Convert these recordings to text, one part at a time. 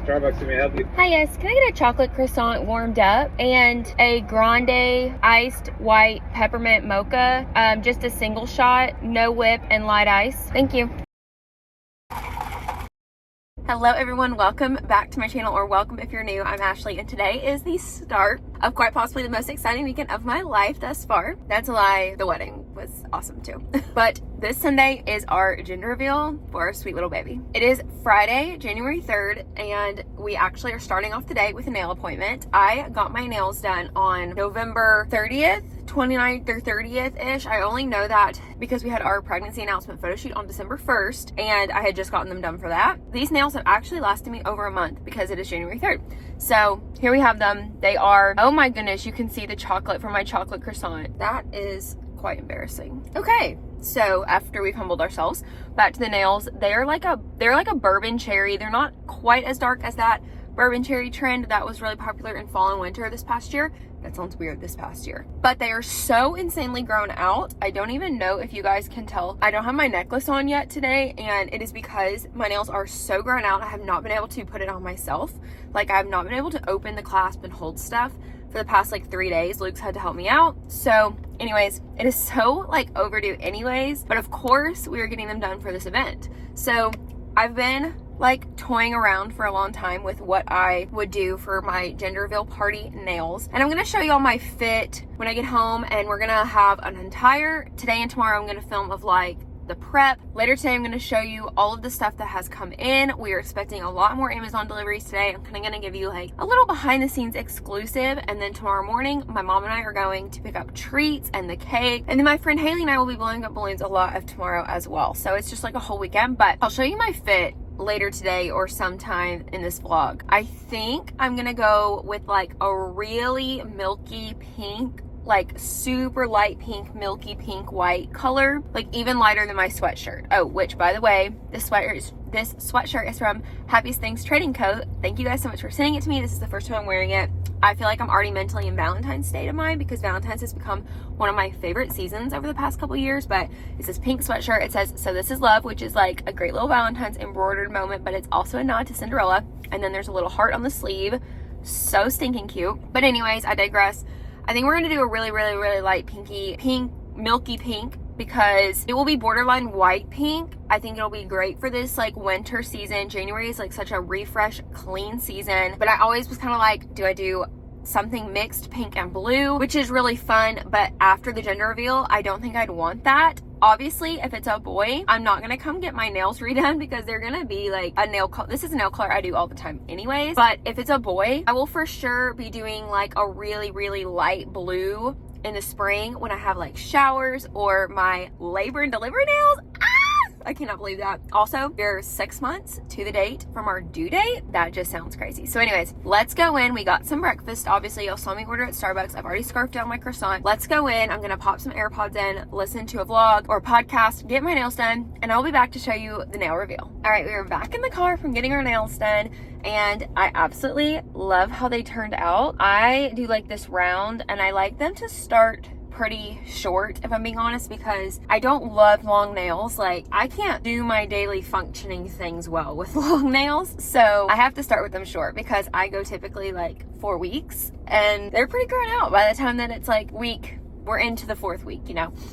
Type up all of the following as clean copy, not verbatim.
Starbucks, may I help you? Hi, yes. Can I get a chocolate croissant warmed up and a grande iced white peppermint mocha? Just a single shot, no whip, and light ice. Thank you. Hello everyone, welcome back to my channel, or welcome if you're new. I'm Ashley, and today is the start of quite possibly the most exciting weekend of my life thus far. That's a lie, the wedding was awesome too. But this Sunday is our gender reveal for our sweet little baby. It is Friday, January 3rd, and we actually are starting off the day with a nail appointment. I got my nails done on November 30th. 29th or 30th-ish. I only know that because we had our pregnancy announcement photo shoot on December 1st, and I had just gotten them done for that. These nails have actually lasted me over a month because it is January 3rd. So here we have them. They are, oh my goodness, you can see the chocolate from my chocolate croissant. That is quite embarrassing. Okay, so after we've humbled ourselves, back to the nails. They're like a bourbon cherry. They're not quite as dark as that bourbon cherry trend that was really popular in fall and winter this past year. That sounds weird, this past year. But they are so insanely grown out. I don't even know if you guys can tell. I don't have my necklace on yet today, and it is because my nails are so grown out. I have not been able to put it on myself. Like, I have not been able to open the clasp and hold stuff for the past 3 days. Luke's had to help me out. So anyways, it is so overdue anyways. But of course, we are getting them done for this event. So I've been toying around for a long time with what I would do for my gender reveal party nails. And I'm going to show you all my fit when I get home, and we're going to have an entire, today and tomorrow, I'm going to film of the prep. Later today, I'm going to show you all of the stuff that has come in. We are expecting a lot more Amazon deliveries today. I'm kind of going to give you a little behind the scenes exclusive. And then tomorrow morning, my mom and I are going to pick up treats and the cake. And then my friend Haley and I will be blowing up balloons a lot of tomorrow as well. So it's just a whole weekend, but I'll show you my fit later today or sometime in this vlog. I think I'm gonna go with a really milky pink, super light pink, milky pink white color, even lighter than my sweatshirt. Oh, which by the way, this sweatshirt is from Happiest Things Trading Co. Thank you guys so much for sending it to me. This is the first time I'm wearing it. I feel like I'm already mentally in Valentine's state of mine because Valentine's has become one of my favorite seasons over the past couple years. But it's this pink sweatshirt. It says, "So this is love," which is a great little Valentine's embroidered moment, but it's also a nod to Cinderella. And then there's a little heart on the sleeve. So stinking cute. But anyways, I digress. I think we're going to do a really, really, really light pink, milky pink, because it will be borderline white pink. I think it'll be great for this winter season. January is such a refresh, clean season. But I always was kind of do I do something mixed pink and blue, which is really fun. But after the gender reveal, I don't think I'd want that. Obviously, if it's a boy, I'm not gonna come get my nails redone because they're gonna be a nail color. This is a nail color I do all the time anyways. But if it's a boy, I will for sure be doing a really, really light blue in the spring when I have showers or my labor and delivery nails. I cannot believe that. Also, we're 6 months to the date from our due date. That just sounds crazy. So anyways, let's go in. We got some breakfast. Obviously, y'all saw me order at Starbucks. I've already scarfed down my croissant. Let's go in. I'm going to pop some AirPods in, listen to a vlog or podcast, get my nails done, and I'll be back to show you the nail reveal. All right, we are back in the car from getting our nails done, and I absolutely love how they turned out. I do this round, and I like them to start pretty short, if I'm being honest, because I don't love long nails. I can't do my daily functioning things well with long nails, so I have to start with them short because I go typically 4 weeks, and they're pretty grown out by the time that it's we're into the 4th week,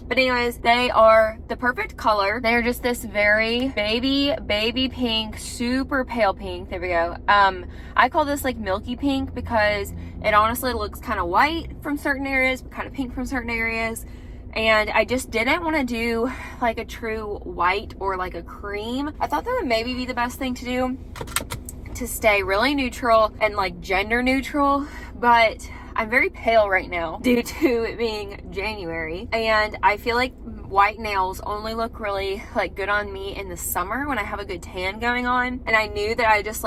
But anyways, they are the perfect color. They're just this very baby pink, super pale pink. There we go. I call this milky pink because it honestly looks kind of white from certain areas, but kind of pink from certain areas. And I just didn't want to do a true white or a cream. I thought that would maybe be the best thing to do to stay really neutral and gender neutral, but I'm very pale right now due to it being January, and I feel white nails only look really good on me in the summer when I have a good tan going on, and I knew that I just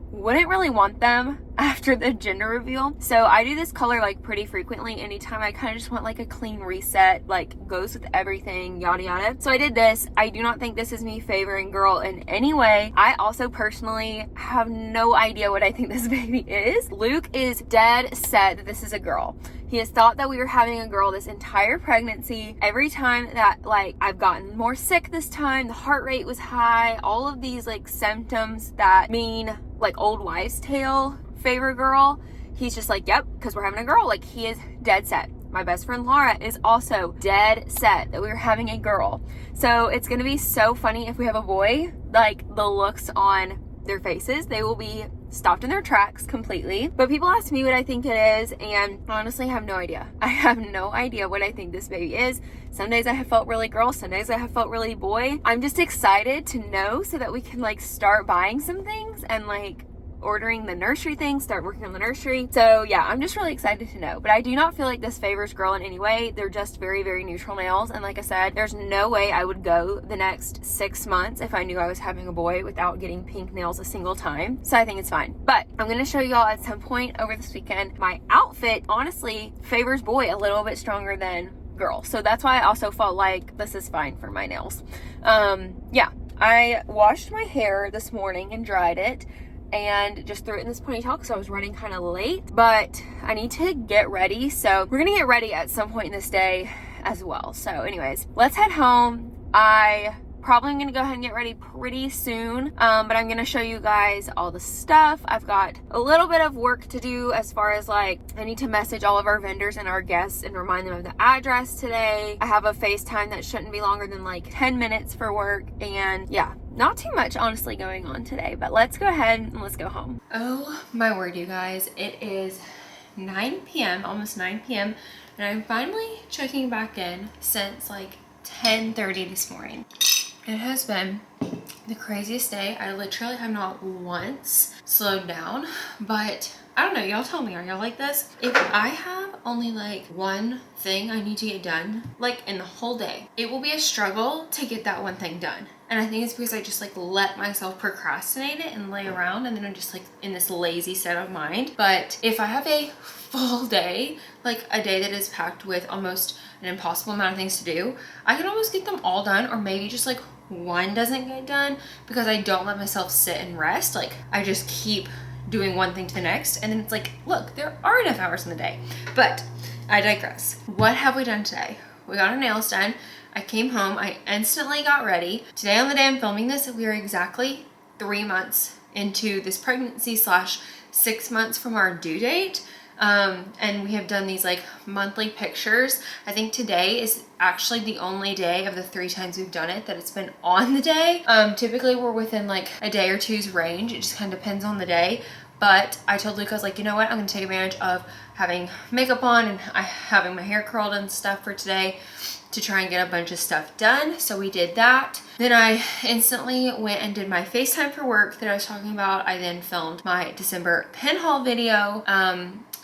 wouldn't really want them after the gender reveal. So I do this color pretty frequently anytime I kind of just want a clean reset, goes with everything, yada yada. So I did this. I do not think this is me favoring girl in any way. I also personally have no idea what I think this baby is. Luke is dead set that this is a girl. He has thought that we were having a girl this entire pregnancy. Every time that I've gotten more sick this time, the heart rate was high, all of these symptoms that mean like old wives' tale favor girl, he's just like, yep, because we're having a girl. Like, he is dead set. My best friend Laura is also dead set that we're having a girl. So it's gonna be so funny if we have a boy. Like, the looks on their faces, they will be stopped in their tracks completely. But people ask me what I think it is, and honestly I have no idea. I have no idea what I think this baby is. Some days I have felt really girl, some days I have felt really boy. I'm just excited to know so that we can like start buying some things and like ordering the nursery things, start working on the nursery. So yeah, I'm just really excited to know. But I do not feel like this favors girl in any way. They're just very, very neutral nails. And like I said, there's no way I would go the next 6 months if I knew I was having a boy without getting pink nails a single time. So I think it's fine. But I'm going to show y'all at some point over this weekend. My outfit honestly favors boy a little bit stronger than girl. So that's why I also felt like this is fine for my nails. Yeah, I washed my hair this morning and dried it, and just threw it in this ponytail because I was running kind of late, but I need to get ready. So we're gonna get ready at some point in this day as well. So anyways, let's head home. I probably am gonna go ahead and get ready pretty soon, but I'm gonna show you guys all the stuff. I've got a little bit of work to do as far as like, I need to message all of our vendors and our guests and remind them of the address today. I have a FaceTime that shouldn't be longer than like 10 minutes for work, and yeah, not too much honestly going on today, but let's go ahead and let's go home. Oh my word, you guys, it is 9 p.m., almost 9 p.m. and I'm finally checking back in since like 10:30 this morning. It has been the craziest day. I literally have not once slowed down, but I don't know, y'all tell me, are y'all like this? If I have only like one thing I need to get done, like in the whole day, it will be a struggle to get that one thing done. And I think it's because I just like let myself procrastinate it and lay around, and then I'm just like in this lazy set of mind. But if I have a full day, like a day that is packed with almost an impossible amount of things to do, I can almost get them all done, or maybe just like one doesn't get done because I don't let myself sit and rest. Like I just keep doing one thing to the next, and then it's like, look, there are enough hours in the day. But I digress. What have we done today? We got our nails done. I came home, I instantly got ready. Today on the day I'm filming this, we are exactly 3 months into this pregnancy / 6 months from our due date. And we have done these like monthly pictures. I think today is actually the only day of the 3 times we've done it that it's been on the day. Typically we're within like a day or two's range. It just kind of depends on the day. But I told Luke, I was like, you know what? I'm gonna take advantage of having makeup on and having my hair curled and stuff for today to try and get a bunch of stuff done. So we did that. Then I instantly went and did my FaceTime for work that I was talking about. I then filmed my December pin haul video.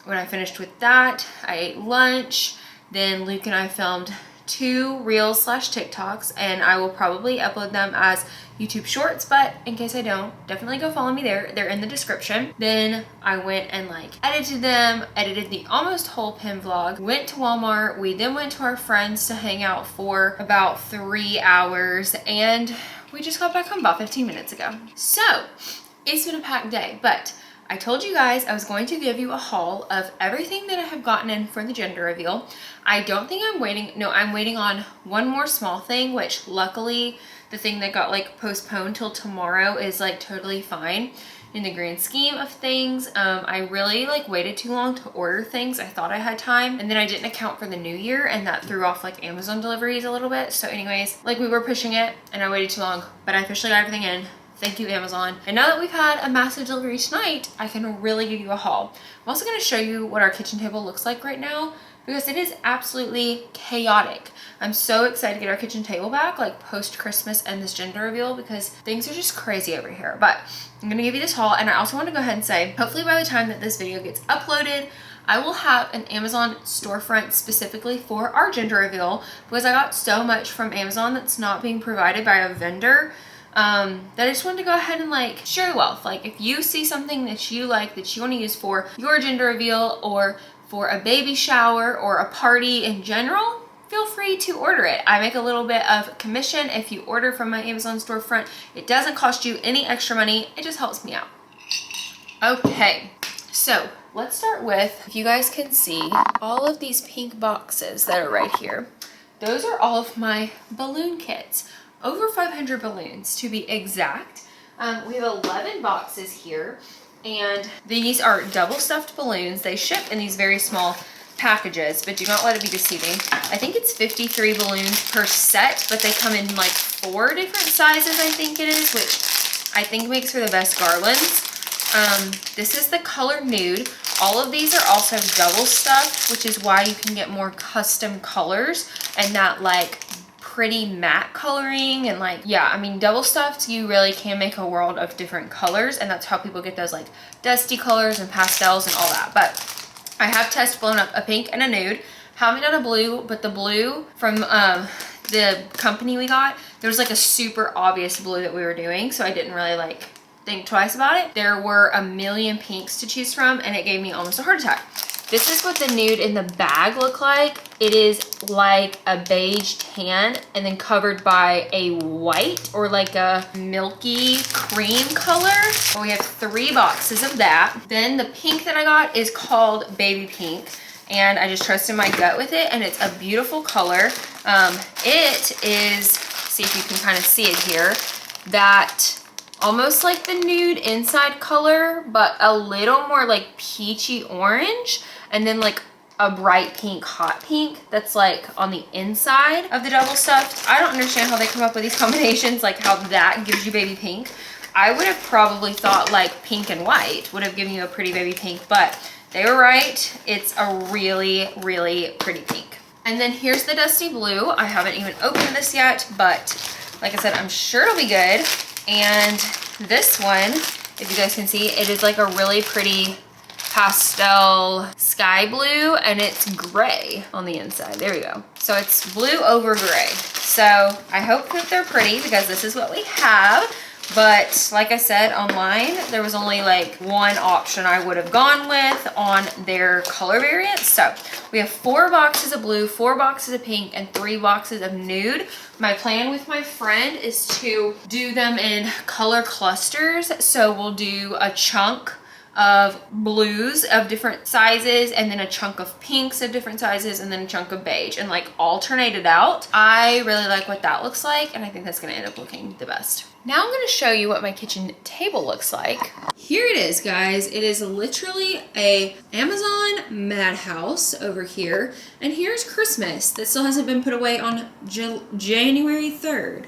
When I finished with that, I ate lunch. Then Luke and I filmed 2 reels / TikToks, and I will probably upload them as YouTube shorts, but in case I don't, definitely go follow me there. They're in the description. Then I went and like edited them, edited the almost whole pin vlog, went to Walmart. We then went to our friends to hang out for about 3 hours, and we just got back home about 15 minutes ago. So it's been a packed day, but I told you guys I was going to give you a haul of everything that I have gotten in for the gender reveal. I don't think I'm waiting. No, I'm waiting on one more small thing, which luckily the thing that got like postponed till tomorrow is like totally fine in the grand scheme of things. I really like waited too long to order things. I thought I had time, and then I didn't account for the new year, and that threw off like Amazon deliveries a little bit. So anyways, like we were pushing it and I waited too long, but I officially got everything in. Thank you, Amazon. And now that we've had a massive delivery tonight, I can really give you a haul. I'm also going to show you what our kitchen table looks like right now, because it is absolutely chaotic. I'm so excited to get our kitchen table back, like post-Christmas and this gender reveal, because things are just crazy over here. But I'm going to give you this haul, and I also want to go ahead and say, hopefully by the time that this video gets uploaded, I will have an Amazon storefront specifically for our gender reveal, because I got so much from Amazon that's not being provided by a vendor. That I just wanted to go ahead and like share the wealth. Like if you see something that you like, that you want to use for your gender reveal or for a baby shower or a party in general, feel free to order it. I make a little bit of commission if you order from my Amazon storefront. It doesn't cost you any extra money. It just helps me out. Okay, so let's start with, if you guys can see, all of these pink boxes that are right here. Those are all of my balloon kits. Over 500 balloons to be exact. We have 11 boxes here, and these are double stuffed balloons. They ship in these very small packages, but do not let it be deceiving. I think it's 53 balloons per set, but they come in like 4 different sizes, I think it is, which I think makes for the best garlands. This is the color nude. All of these are also double stuffed, which is why you can get more custom colors and that like pretty matte coloring. And like, yeah, I mean, double stuffed, you really can make a world of different colors, and that's how people get those like dusty colors and pastels and all that. But I have test blown up a pink and a nude. Haven't done a blue, but the blue from the company we got, there was like a super obvious blue that we were doing, so I didn't really like think twice about it. There were a million pinks to choose from, and it gave me almost a heart attack. This is what the nude in the bag look like. It is like a beige tan and then covered by a white or like a milky cream color. We have 3 boxes of that. Then the pink that I got is called Baby Pink, and I just trusted my gut with it, and it's a beautiful color. It is, see if you can kind of see it here, that almost like the nude inside color, but a little more like peachy orange, and then like a bright pink, hot pink that's like on the inside of the double stuffed. I don't understand how they come up with these combinations, like how that gives you baby pink. I would have probably thought like pink and white would have given you a pretty baby pink, but they were right. It's a really, really pretty pink. And then here's the dusty blue. I haven't even opened this yet, but like I said, I'm sure it'll be good. And this one, if you guys can see, it is like a really pretty pastel sky blue, and it's gray on the inside. There we go. So it's blue over gray. So I hope that they're pretty because this is what we have. But like I said, online, there was only like one option I would have gone with on their color variant. So we have 4 boxes of blue, 4 boxes of pink, and 3 boxes of nude. My plan with my friend is to do them in color clusters. So we'll do a chunk of blues of different sizes, and then a chunk of pinks of different sizes, and then a chunk of beige, and like alternate it out. I really like what that looks like, and I think that's gonna end up looking the best. Now I'm gonna show you what my kitchen table looks like. Here it is, guys. It is literally a Amazon madhouse over here, and here's Christmas that still hasn't been put away on January 3rd.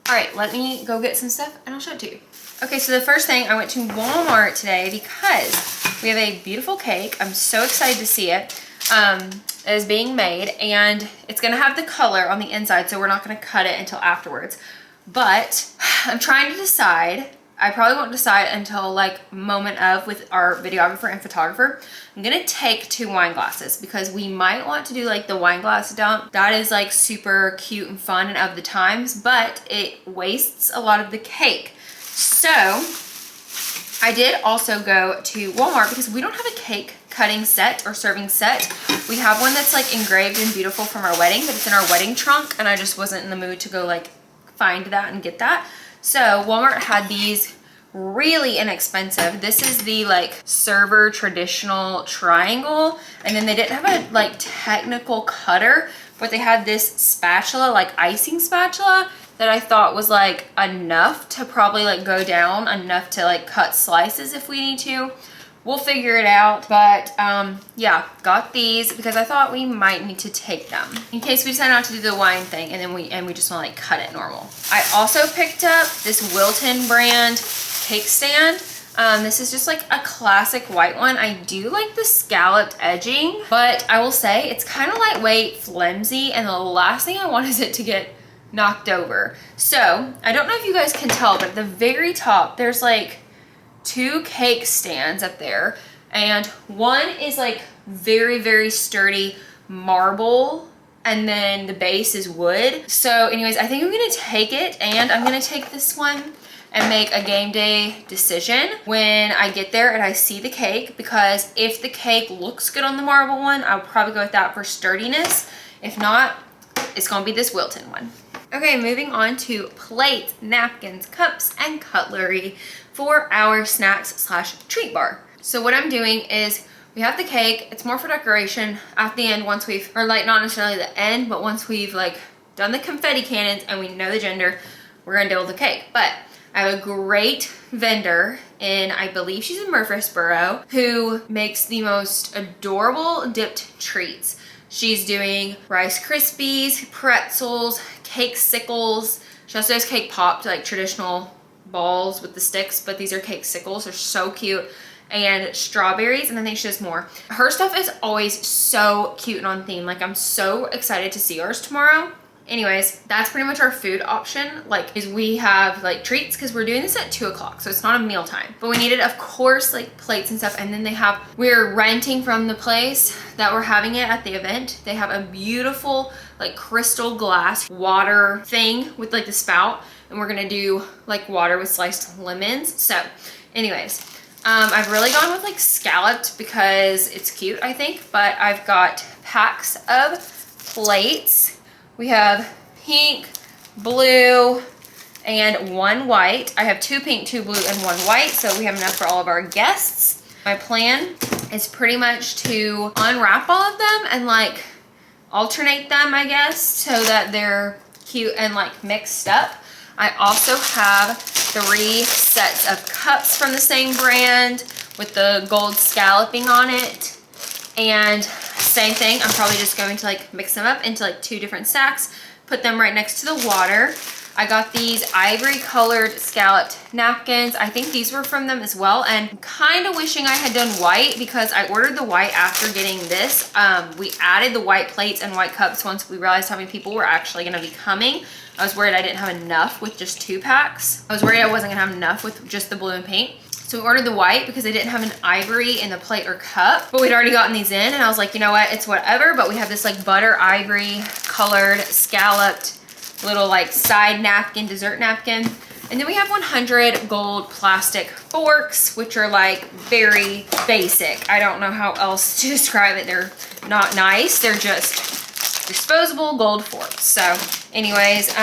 All right, let me go get some stuff and I'll show it to you. Okay, so the first thing, I went to Walmart today because we have a beautiful cake. I'm so excited to see it. It is being made, and it's gonna have the color on the inside, so we're not gonna cut it until afterwards. But I'm trying to decide. I probably won't decide until like moment of with our videographer and photographer. I'm gonna take 2 wine glasses because we might want to do like the wine glass dump. That is like super cute and fun and of the times, but it wastes a lot of the cake. So I did also go to Walmart because we don't have a cake cutting set or serving set. We have one that's like engraved and beautiful from our wedding, but it's in our wedding trunk, and I just wasn't in the mood to go like find that and get that. So Walmart had these really inexpensive. This is the like server traditional triangle, and then they didn't have a like technical cutter, but they had this spatula, like icing spatula, that I thought was like enough to probably like go down, enough to like cut slices if we need to. We'll figure it out, but yeah, got these because I thought we might need to take them in case we decide not to do the wine thing, and then we just want to like cut it normal. I also picked up this Wilton brand cake stand. This is just like a classic white one. I do like the scalloped edging, but I will say it's kind of lightweight, flimsy, and the last thing I want is it to get knocked over. So I don't know if you guys can tell, but at the very top there's like 2 cake stands up there, and one is like very, very sturdy marble, and then the base is wood. So anyways, I think I'm gonna take it, and I'm gonna take this one and make a game day decision when I get there and I see the cake, because if the cake looks good on the marble one, I'll probably go with that for sturdiness. If not, it's gonna be this Wilton one. Okay, moving on to plates, napkins, cups, and cutlery for our snacks / treat bar. So what I'm doing is we have the cake. It's more for decoration at the end once we've, or like not necessarily the end, but once we've like done the confetti cannons and we know the gender, we're gonna deal with the cake. But I have a great vendor in, I believe she's in Murfreesboro, who makes the most adorable dipped treats. She's doing Rice Krispies, pretzels, cake sickles. She also does cake popped, like traditional balls with the sticks, but these are cake sickles. They're so cute. And strawberries, and I think she does more. Her stuff is always so cute and on theme. Like, I'm so excited to see ours tomorrow. Anyways, that's pretty much our food option. Like, is we have like treats, because we're doing this at 2 o'clock, so it's not a meal time. But we needed, of course, like plates and stuff. And then we're renting from the place that we're having it at the event. They have a beautiful like crystal glass water thing with like the spout. And we're gonna do like water with sliced lemons. So anyways, I've really gone with like scalloped because it's cute, I think. But I've got packs of plates. We have pink, blue, and 1 white. I have 2 pink, 2 blue, and 1 white, so we have enough for all of our guests. My plan is pretty much to unwrap all of them and like alternate them, I guess, so that they're cute and like mixed up. I also have 3 sets of cups from the same brand with the gold scalloping on it. And same thing, I'm probably just going to like mix them up into like 2 different stacks, put them right next to the water. I got these ivory colored scalloped napkins. I think these were from them as well. And I'm kind of wishing I had done white, because I ordered the white after getting this. We added the white plates and white cups once we realized how many people were actually going to be coming. I was worried I didn't have enough with just 2 packs. I was worried I wasn't gonna have enough with just the blue and pink. So we ordered the white because they didn't have an ivory in the plate or cup, but we'd already gotten these in, and I was like, you know what, it's whatever. But we have this like butter ivory colored scalloped little like side napkin, dessert napkin. And then we have 100 gold plastic forks, which are like very basic. I don't know how else to describe it. They're not nice. They're just disposable gold forks. So anyways,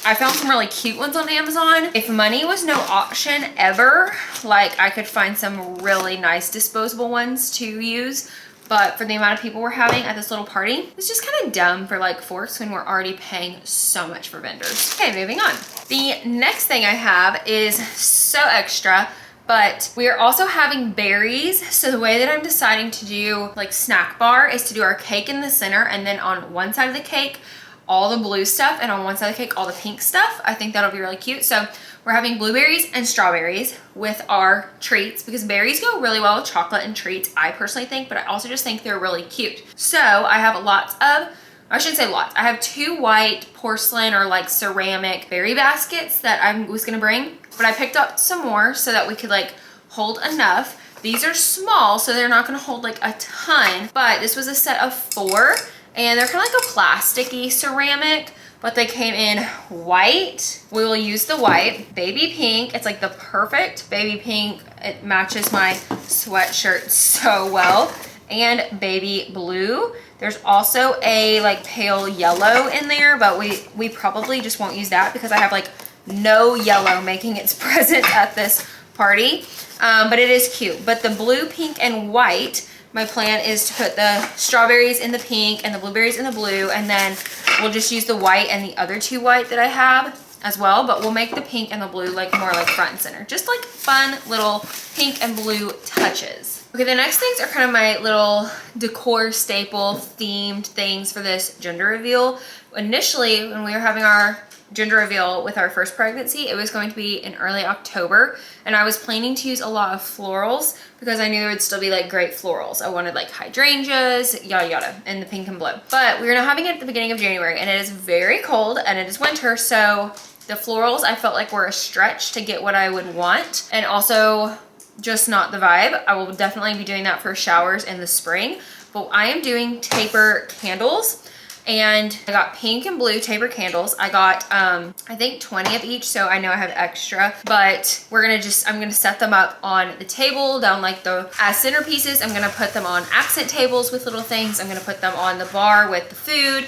I found some really cute ones on Amazon. If money was no option ever, like I could find some really nice disposable ones to use. But for the amount of people we're having at this little party, it's just kind of dumb for like forks when we're already paying so much for vendors. Okay, moving on. The next thing I have is so extra, but we are also having berries. So the way that I'm deciding to do like snack bar is to do our cake in the center, and then on one side of the cake, all the blue stuff, and on one side of the cake, all the pink stuff. I think that'll be really cute. So we're having blueberries and strawberries with our treats, because berries go really well with chocolate and treats, I personally think, but I also just think they're really cute. So I have lots of, I shouldn't say lots, I have 2 white porcelain or like ceramic berry baskets that I was gonna bring, but I picked up some more so that we could like hold enough. These are small, so they're not gonna hold like a ton, but this was a set of 4. And they're kind of like a plasticky ceramic, but they came in white. We will use the white. Baby pink, it's like the perfect baby pink. It matches my sweatshirt so well. And baby blue. There's also a like pale yellow in there, but we probably just won't use that because I have like no yellow making its presence at this party. But it is cute. But the blue, pink, and white, my plan is to put the strawberries in the pink and the blueberries in the blue, and then we'll just use the white and the other 2 white that I have as well, but we'll make the pink and the blue like more like front and center. Just like fun little pink and blue touches. Okay, the next things are kind of my little decor staple themed things for this gender reveal. Initially, when we were having our gender reveal with our first pregnancy, it was going to be in early October, and I was planning to use a lot of florals because I knew there would still be like great florals. I wanted like hydrangeas, yada yada, in the pink and blue. But we're now having it at the beginning of January, and it is very cold and it is winter, so the florals I felt like were a stretch to get what I would want, and also just not the vibe. I will definitely be doing that for showers in the spring, but I am doing taper candles. And I got pink and blue taper candles. I got, I think 20 of each, so I know I have extra, but I'm gonna set them up on the table down like as centerpieces. I'm gonna put them on accent tables with little things. I'm gonna put them on the bar with the food,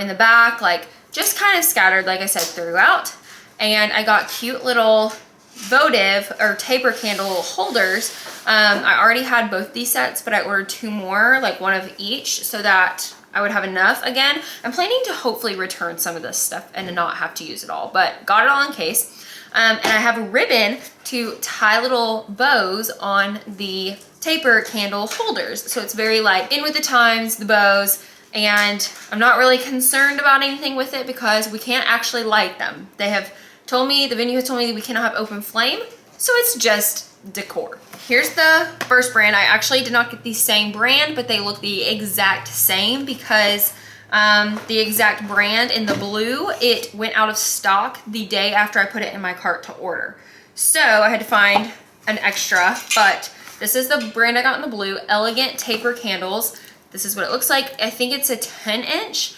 in the back, like just kind of scattered, like I said, throughout. And I got cute little votive or taper candle holders. I already had both these sets, but I ordered 2 more, like 1 of each, so that I would have enough. Again, I'm planning to hopefully return some of this stuff and to not have to use it all, but got it all in case. And I have a ribbon to tie little bows on the taper candle holders. So it's very like in with the times, the bows, and I'm not really concerned about anything with it because we can't actually light them. They have told me, the venue has told me that we cannot have open flame, so it's just decor. Here's the first brand. I actually did not get the same brand, but they look the exact same because the exact brand in the blue, it went out of stock the day after I put it in my cart to order. So I had to find an extra, but this is the brand I got in the blue, Elegant Taper Candles. This is what it looks like. I think it's a 10-inch,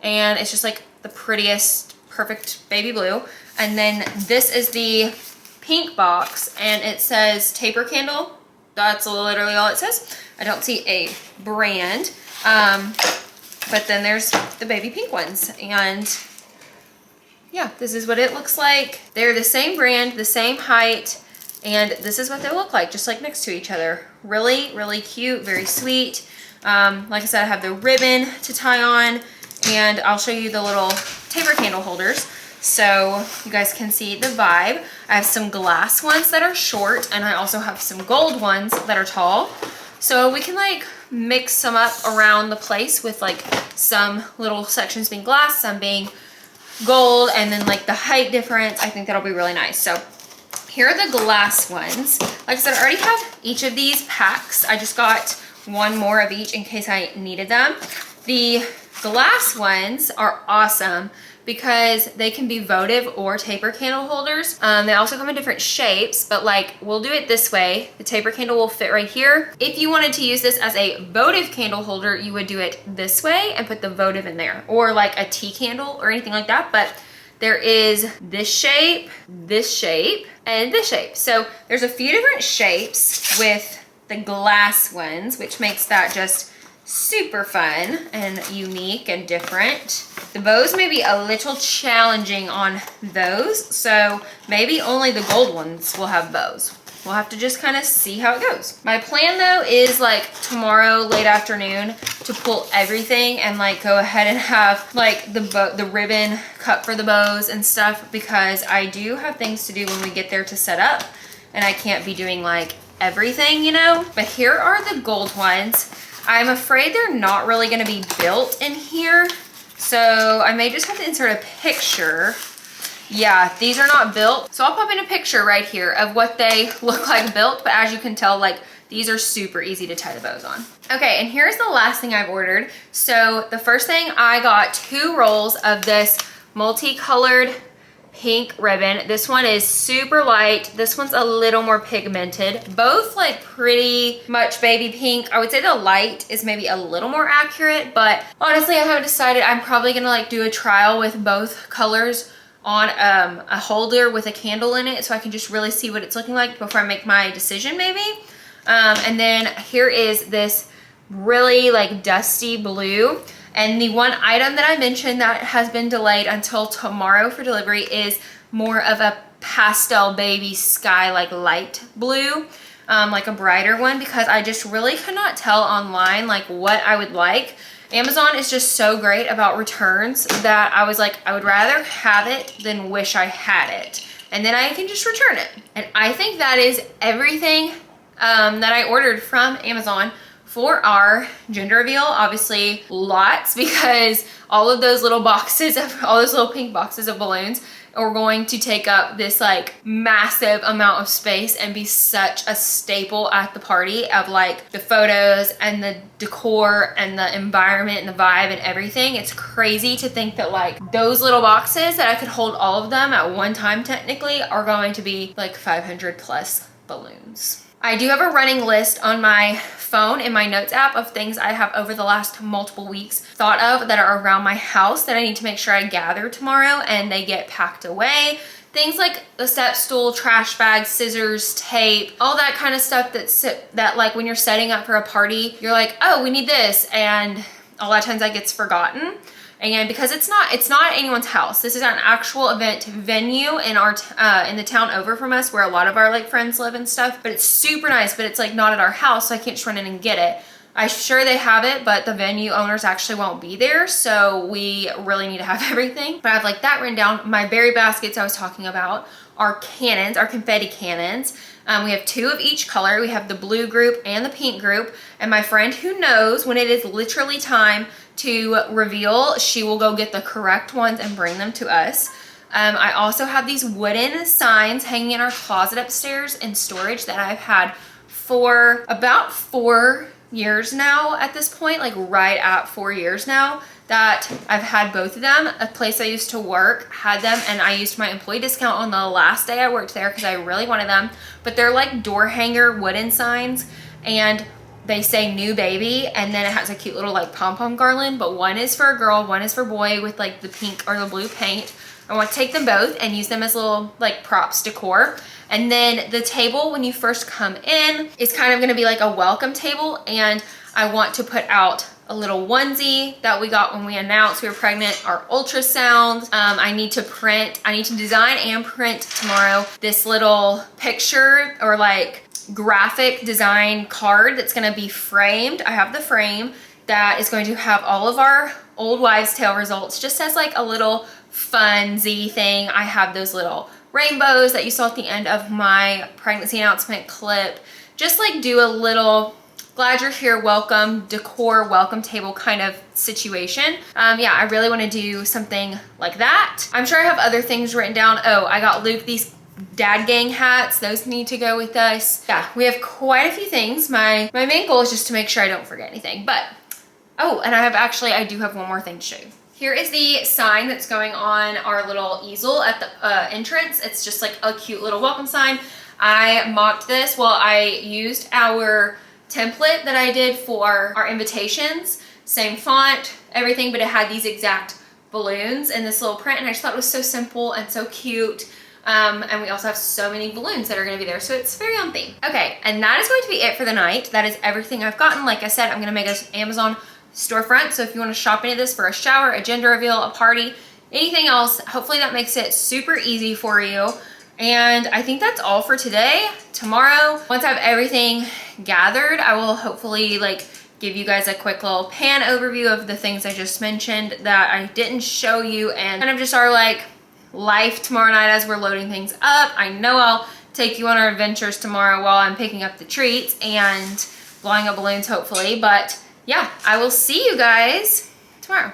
and it's just like the prettiest, perfect baby blue. And then this is the pink box, and it says taper candle. That's literally all it says. I don't see a brand. But then there's the baby pink ones, and yeah, this is what it looks like. They're the same brand, the same height, and this is what they look like, just like next to each other. Really, really cute, very sweet. Like I said, I have the ribbon to tie on, and I'll show you the little taper candle holders so you guys can see the vibe. I have some glass ones that are short, and I also have some gold ones that are tall. So we can like mix some up around the place with like some little sections being glass, some being gold, and then like the height difference. I think that'll be really nice. So here are the glass ones. Like I said, I already have each of these packs. I just got one more of each in case I needed them. The glass ones are awesome because they can be votive or taper candle holders. They also come in different shapes, but like we'll do it this way. The taper candle will fit right here. If you wanted to use this as a votive candle holder, you would do it this way and put the votive in there, or like a tea candle or anything like that. But there is this shape, and this shape. So there's a few different shapes with the glass ones, which makes that just super fun and unique and different. The bows may be a little challenging on those, so maybe only the gold ones will have bows. We'll have to just kind of see how it goes. My plan though is like tomorrow late afternoon to pull everything and like go ahead and have like the ribbon cut for the bows and stuff, because I do have things to do when we get there to set up, and I can't be doing like everything, you know. But here are the gold ones. I'm afraid they're not really going to be built in here, so I may just have to insert a picture. Yeah, these are not built, so I'll pop in a picture right here of what they look like built, but as you can tell, like these are super easy to tie the bows on. Okay, and here's the last thing I've ordered. So the first thing, I got 2 rolls of this multicolored pink ribbon. This one is super light. This one's a little more pigmented. Both like pretty much baby pink. I would say the light is maybe a little more accurate, but honestly I haven't decided. I'm probably gonna like do a trial with both colors on a holder with a candle in it so I can just really see what it's looking like before I make my decision maybe. And then here is this really like dusty blue. And the one item that I mentioned that has been delayed until tomorrow for delivery is more of a pastel baby sky, like light blue, like a brighter one, because I just really could not tell online like what I would like. Amazon is just so great about returns that I was like, I would rather have it than wish I had it. And then I can just return it. And I think that is everything that I ordered from Amazon for our gender reveal. Obviously lots, because all of those little boxes of all those little pink boxes of balloons are going to take up this like massive amount of space and be such a staple at the party of like the photos and the decor and the environment and the vibe and everything. It's crazy to think that like those little boxes that I could hold all of them at one time technically are going to be like 500 plus balloons. I do have a running list on my phone in my notes app of things I have over the last multiple weeks thought of that are around my house that I need to make sure I gather tomorrow and they get packed away. Things like the step stool, trash bag, scissors, tape, all that kind of stuff that like when you're setting up for a party, you're like, oh, we need this. And a lot of times that gets forgotten. And because it's not anyone's house. This is an actual event venue in our in the town over from us where a lot of our like friends live and stuff. But it's super nice, but it's like not at our house, so I can't just run in and get it. I'm sure they have it, but the venue owners actually won't be there, so we really need to have everything. But I have like that written down. My berry baskets I was talking about our cannons, our confetti cannons. We have 2 of each color. We have the blue group and the pink group. And my friend who knows when it is literally time to reveal, she will go get the correct ones and bring them to us. I also have these wooden signs hanging in our closet upstairs in storage that I've had for about 4 years now at this point, like right at 4 years now that I've had both of them. A place I used to work had them, and I used my employee discount on the last day I worked there because I really wanted them. But they're like door hanger wooden signs, and they say new baby, and then it has a cute little like pom-pom garland, but one is for a girl, one is for boy with like the pink or the blue paint. I want to take them both and use them as little like props decor. And then the table when you first come in is kind of going to be like a welcome table, and I want to put out a little onesie that we got when we announced we were pregnant, our ultrasound. I need to design and print tomorrow this little picture or like graphic design card that's going to be framed. I have the frame that is going to have all of our old wives' tale results just as like a little funsy thing. I have those little rainbows that you saw at the end of my pregnancy announcement clip. Just like do a little glad you're here, welcome decor, welcome table kind of situation. Yeah, I really want to do something like that. I'm sure I have other things written down. Oh, I got Luke these dad gang hats. Those need to go with us. Yeah, we have quite a few things. My main goal is just to make sure I don't forget anything. But, oh, and I do have one more thing to show you. Here is the sign that's going on our little easel at the entrance. It's just like a cute little welcome sign. I mocked this. Well, I used our template that I did for our invitations. Same font, everything, but it had these exact balloons in this little print, and I just thought it was so simple and so cute. And we also have so many balloons that are gonna be there, so it's very on theme. Okay, and that is going to be it for the night. That is everything I've gotten. Like I said, I'm gonna make an Amazon storefront, so if you wanna shop any of this for a shower, a gender reveal, a party, anything else, hopefully that makes it super easy for you. And I think that's all for today. Tomorrow, once I have everything gathered, I will hopefully like give you guys a quick little pan overview of the things I just mentioned that I didn't show you, and kind of just our like life tomorrow night as we're loading things up. I know I'll take you on our adventures tomorrow while I'm picking up the treats and blowing up balloons hopefully. But yeah, I will see you guys tomorrow.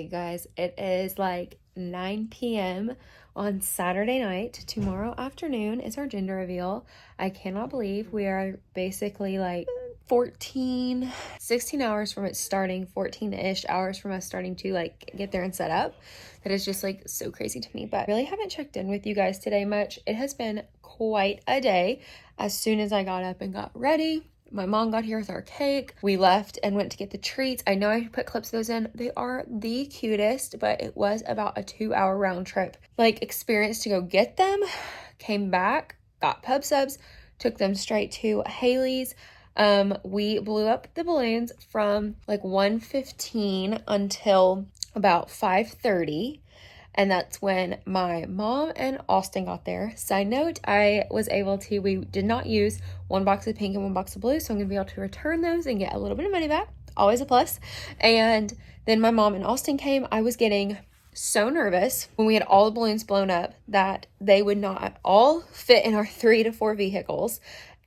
Guys, it is like 9 p.m. on Saturday night. Tomorrow afternoon is our gender reveal. I cannot believe we are basically like 16 hours from it starting, 14-ish hours from us starting to like get there and set up. That is just like so crazy to me, but I really haven't checked in with you guys today much. It has been quite a day. As soon as I got up and got ready, my mom got here with our cake. We left and went to get the treats. I know I put clips of those in. They are the cutest, but it was about a 2-hour round trip like experience to go get them. Came back, got pub subs, took them straight to Haley's. We blew up the balloons from like 1:15 until about 5:30. And that's when my mom and Austin got there. Side note, we did not use one box of pink and one box of blue, so I'm gonna be able to return those and get a little bit of money back. Always a plus. And then my mom and Austin came. I was getting so nervous when we had all the balloons blown up that they would not all fit in our 3 to 4 vehicles.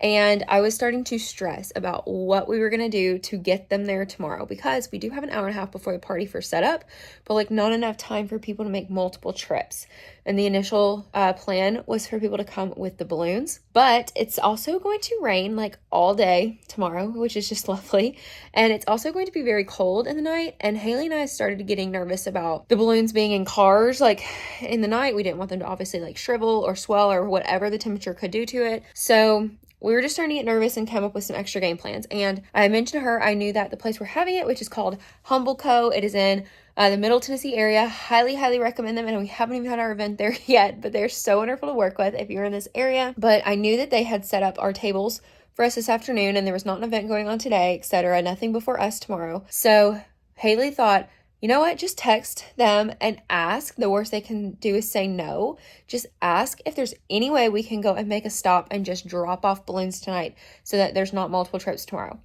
And I was starting to stress about what we were going to do to get them there tomorrow, because we do have an hour and a half before the party for setup, but like not enough time for people to make multiple trips. And the initial plan was for people to come with the balloons, but it's also going to rain like all day tomorrow, which is just lovely. And it's also going to be very cold in the night. And Haley and I started getting nervous about the balloons being in cars. Like in the night, we didn't want them to obviously like shrivel or swell or whatever the temperature could do to it. So we were just starting to get nervous and come up with some extra game plans. And I mentioned to her, I knew that the place we're having it, which is called Humble Co. It is in the Middle Tennessee area. Highly, highly recommend them. And we haven't even had our event there yet, but they're so wonderful to work with if you're in this area. But I knew that they had set up our tables for us this afternoon, and there was not an event going on today, etc. Nothing before us tomorrow. So Haley thought, you know what? Just text them and ask. The worst they can do is say no. Just ask if there's any way we can go and make a stop and just drop off balloons tonight so that there's not multiple trips tomorrow.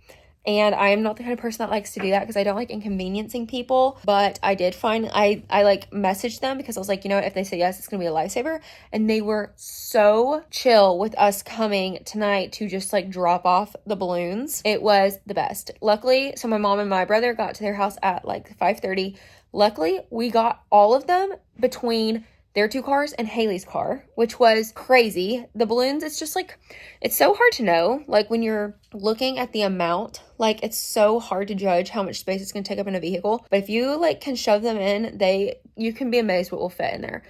And I am not the kind of person that likes to do that because I don't like inconveniencing people. But I did find, I like messaged them because I was like, you know what, if they say yes, it's going to be a lifesaver. And they were so chill with us coming tonight to just like drop off the balloons. It was the best. Luckily, so my mom and my brother got to their house at like 5:30. Luckily, we got all of them between their 2 cars and Haley's car, which was crazy. The balloons, it's just like, it's so hard to know. Like when you're looking at the amount, like it's so hard to judge how much space it's going to take up in a vehicle. But if you like can shove them in, you can be amazed what will fit in there.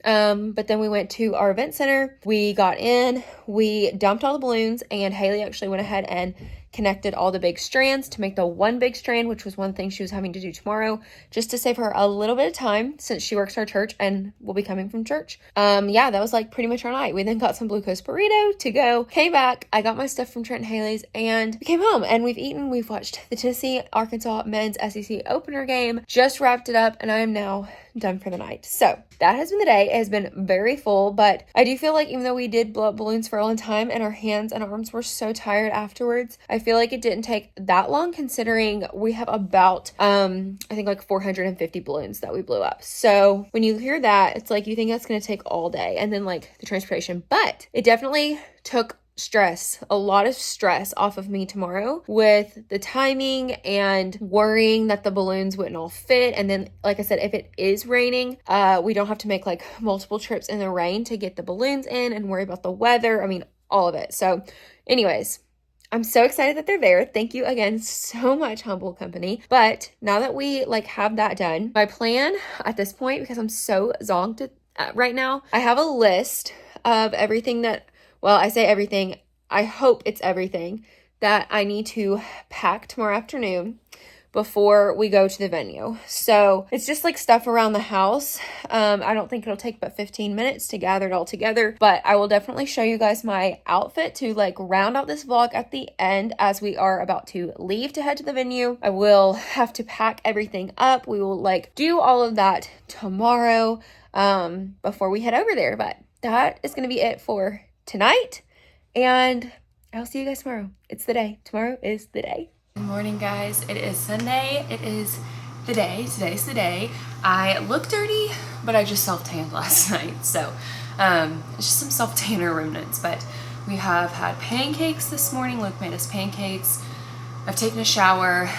But then we went to our event center. We got in, we dumped all the balloons, and Haley actually went ahead and connected all the big strands to make the one big strand, which was one thing she was having to do tomorrow, just to save her a little bit of time since she works in our church and will be coming from church. Yeah, that was like pretty much our night. We then got some Blue Coast burrito to go, came back, I got my stuff from Trent and Haley's, and we came home and we've eaten. We've watched the Tennessee Arkansas men's SEC opener game, just wrapped it up, and I am now done for the night. So that has been the day. It has been very full, but I do feel like even though we did blow up balloons for a long time and our hands and arms were so tired afterwards, I feel like it didn't take that long considering we have about I think like 450 balloons that we blew up. So when you hear that, it's like you think that's going to take all day and then like the transportation, but it definitely took a lot of stress off of me tomorrow with the timing and worrying that the balloons wouldn't all fit. And then, like I said, if it is raining, we don't have to make like multiple trips in the rain to get the balloons in and worry about the weather. I mean, all of it. So anyways, I'm so excited that they're there. Thank you again so much, Humble Company. But now that we like have that done, my plan at this point, because I'm so zonked right now, I have a list of everything that, well, I say everything, I hope it's everything that I need to pack tomorrow afternoon before we go to the venue. So it's just like stuff around the house. I don't think it'll take but 15 minutes to gather it all together, but I will definitely show you guys my outfit to like round out this vlog at the end as we are about to leave to head to the venue. I will have to pack everything up. We will like do all of that tomorrow before we head over there, but that is going to be it for tonight, and I'll see you guys tomorrow. It's the day. Tomorrow is the day. Good morning, guys. It is Sunday. It is the day. Today's the day. I look dirty, but I just self-tanned last night, so it's just some self-tanner remnants. But we have had pancakes this morning. Luke made us pancakes. I've taken a shower,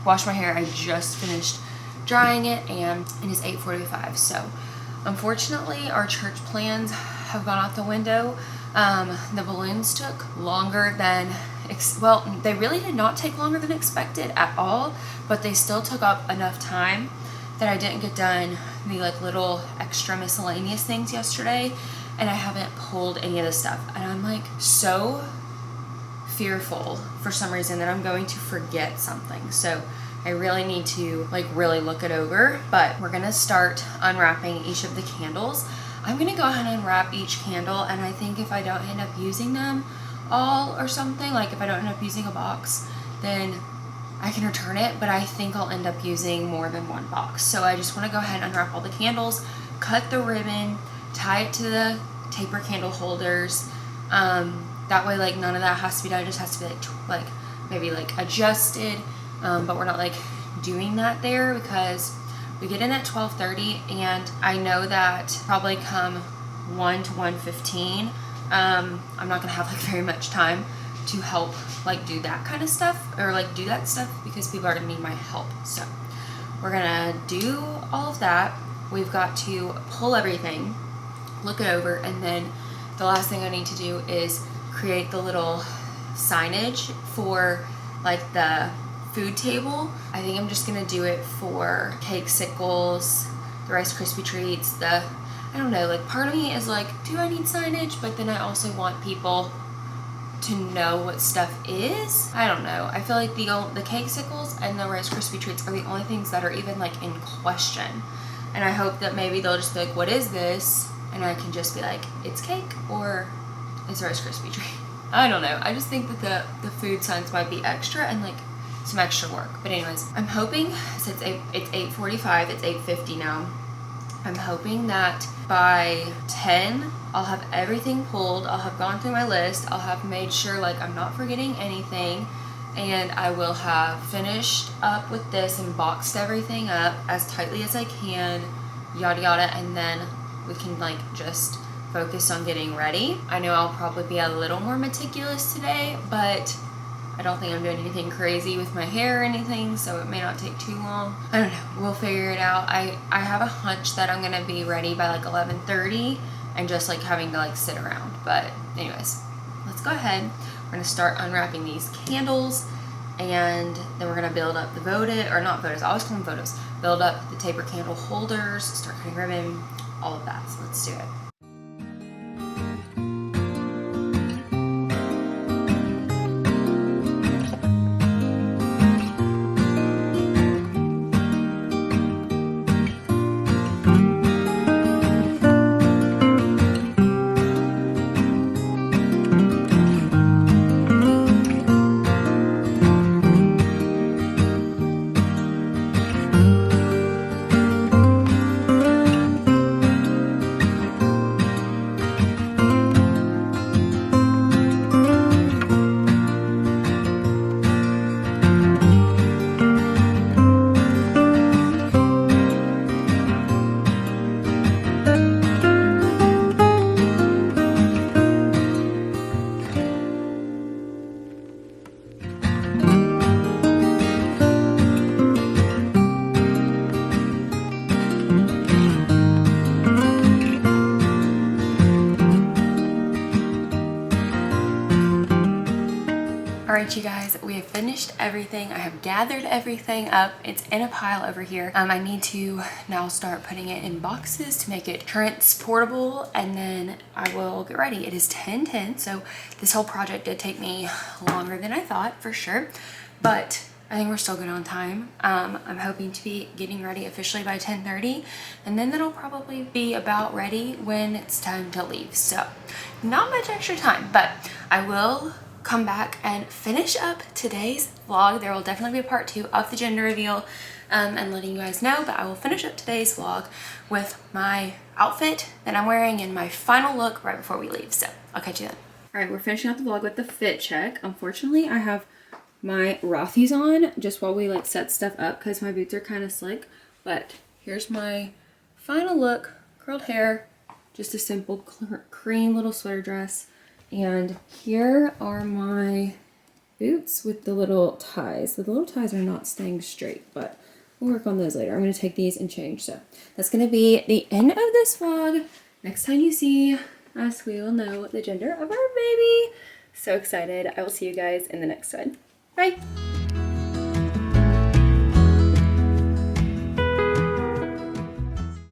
washed my hair. I just finished drying it, and it is 8:45. So unfortunately, our church plans have gone out the window. The balloons took longer than, well, they really did not take longer than expected at all, but they still took up enough time that I didn't get done the like little extra miscellaneous things yesterday, and I haven't pulled any of the stuff, and I'm like so fearful for some reason that I'm going to forget something. So I really need to like really look it over, but we're gonna start unwrapping each of the candles. I'm gonna go ahead and unwrap each candle, and I think if I don't end up using them all or something, like if I don't end up using a box, then I can return it, but I think I'll end up using more than one box. So I just wanna go ahead and unwrap all the candles, cut the ribbon, tie it to the taper candle holders. That way like none of that has to be done, it just has to be like maybe like adjusted, but we're not like doing that there because we get in at 12:30, and I know that probably come 1 to 1:15, I'm not gonna have like very much time to help like do that kind of stuff or like do that stuff because people are gonna need my help. So we're gonna do all of that. We've got to pull everything, look it over, and then the last thing I need to do is create the little signage for like the food table. I think I'm just gonna do it for cake sickles, the Rice Krispie treats, I don't know, like part of me is like, do I need signage? But then I also want people to know what stuff is. I don't know. I feel like the cake sickles and the Rice Krispie treats are the only things that are even like in question. And I hope that maybe they'll just be like, what is this? And I can just be like, it's cake or it's Rice Krispie treat. I don't know. I just think that the food signs might be extra and like some extra work. But anyways, I'm hoping, since it's 8:45, it's 8:50 now, I'm hoping that by 10, I'll have everything pulled. I'll have gone through my list. I'll have made sure like I'm not forgetting anything. And I will have finished up with this and boxed everything up as tightly as I can, yada yada. And then we can like just focus on getting ready. I know I'll probably be a little more meticulous today, but I don't think I'm doing anything crazy with my hair or anything, so it may not take too long. I don't know, we'll figure it out. I have a hunch that I'm gonna be ready by like 11:30 and just like having to like sit around. But anyways, let's go ahead. We're gonna start unwrapping these candles, and then we're gonna build up the votive, or not votives, I always call them votives. Build up the taper candle holders, start cutting ribbon, all of that, so let's do it. Alright you guys, we have finished everything. I have gathered everything up. It's in a pile over here. I need to now start putting it in boxes to make it transportable, and then I will get ready. It is 10:10, so this whole project did take me longer than I thought, for sure, but I think we're still good on time. I'm hoping to be getting ready officially by 10:30, and then that'll probably be about ready when it's time to leave. So not much extra time, but I will come back and finish up today's vlog. There will definitely be a part 2 of the gender reveal and letting you guys know, but I will finish up today's vlog with my outfit that I'm wearing and my final look right before we leave. So I'll catch you then. All right, we're finishing out the vlog with the fit check. Unfortunately, I have my Rothy's on just while we like set stuff up because my boots are kind of slick, but here's my final look. Curled hair, just a simple cream little sweater dress. And here are my boots with the little ties. The little ties are not staying straight, but we'll work on those later. I'm going to take these and change. So that's going to be the end of this vlog. Next time you see us, we will know the gender of our baby. So excited. I will see you guys in the next one. Bye.